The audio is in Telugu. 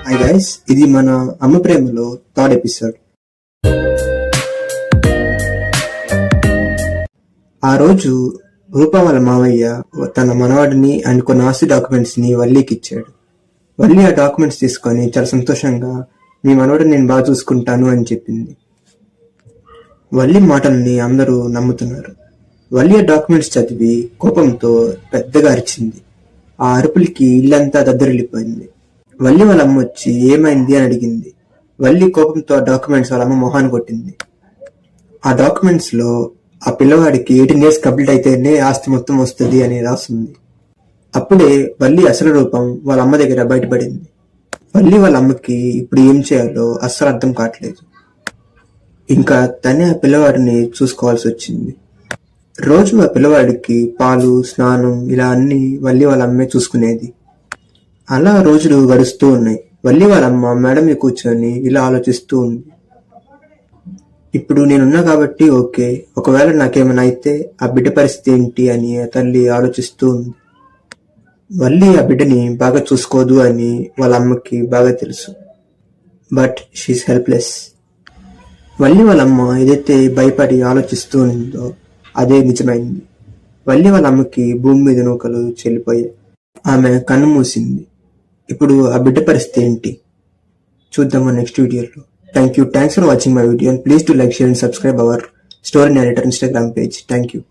హాయ్ గైస్, ఇది మన అమ్మ ప్రేమలో థర్డ్ ఎపిసోడ్. ఆ రోజు రూపా వాళ్ళ మావయ్య తన మనవాడిని అండ్ కొన్ని ఆస్తి డాక్యుమెంట్స్ ని వల్లికి ఇచ్చాడు. వల్లి ఆ డాక్యుమెంట్స్ తీసుకొని చాలా సంతోషంగా మీ మనవాడిని నేను బాగా చూసుకుంటాను అని చెప్పింది. వల్లి మాటల్ని అందరూ నమ్ముతున్నారు. వల్లి ఆ డాక్యుమెంట్స్ చదివి కోపంతో పెద్దగా అరిచింది. ఆ అరుపులకి ఇల్లంతా దద్దరిల్లిపోయింది. వల్లి వాళ్ళ అమ్మ వచ్చి ఏమైంది అని అడిగింది. వల్లి కోపంతో ఆ డాక్యుమెంట్స్ వాళ్ళ అమ్మ మొహాన్ని కొట్టింది. ఆ డాక్యుమెంట్స్ లో ఆ పిల్లవాడికి 18 years కంప్లీట్ అయితేనే ఆస్తి మొత్తం వస్తుంది అని రాస్తుంది. అప్పుడే వల్లి అసలు రూపం వాళ్ళ అమ్మ దగ్గర బయటపడింది. వల్లి వాళ్ళ అమ్మకి ఇప్పుడు ఏం చేయాలో అస్సలు అర్థం కావట్లేదు. ఇంకా తనే ఆ పిల్లవాడిని చూసుకోవాల్సి వచ్చింది. రోజు ఆ పిల్లవాడికి పాలు, స్నానం ఇలా అన్ని వల్లి వాళ్ళ అమ్మే చూసుకునేది. అలా రోజులు గడుస్తూ ఉన్నాయి. వల్లి వాళ్ళమ్మ మేడ మీద కూర్చొని ఇలా ఆలోచిస్తూ ఉంది. ఇప్పుడు నేనున్నా కాబట్టి ఓకే, ఒకవేళ నాకేమైనా అయితే ఆ బిడ్డ పరిస్థితి ఏంటి అని ఆ తల్లి ఆలోచిస్తూ ఉంది. వల్లి ఆ బిడ్డని బాగా చూసుకోదు అని వాళ్ళ అమ్మకి బాగా తెలుసు. But she is helpless. వల్లి వాళ్ళమ్మ ఏదైతే భయపడి ఆలోచిస్తూ ఉందో అదే నిజమైంది. వల్లి వాళ్ళ అమ్మకి భూమి మీద నూకలు చెల్లిపోయాయి. ఆమె కన్ను మూసింది. ఇప్పుడు ఆ బిడ్డ పరిస్థితి ఏంటి చూద్దాము నెక్స్ట్ వీడియోలో. Thanks for watching my video. Please to like, share and subscribe our story narrator Instagram page. Thank you.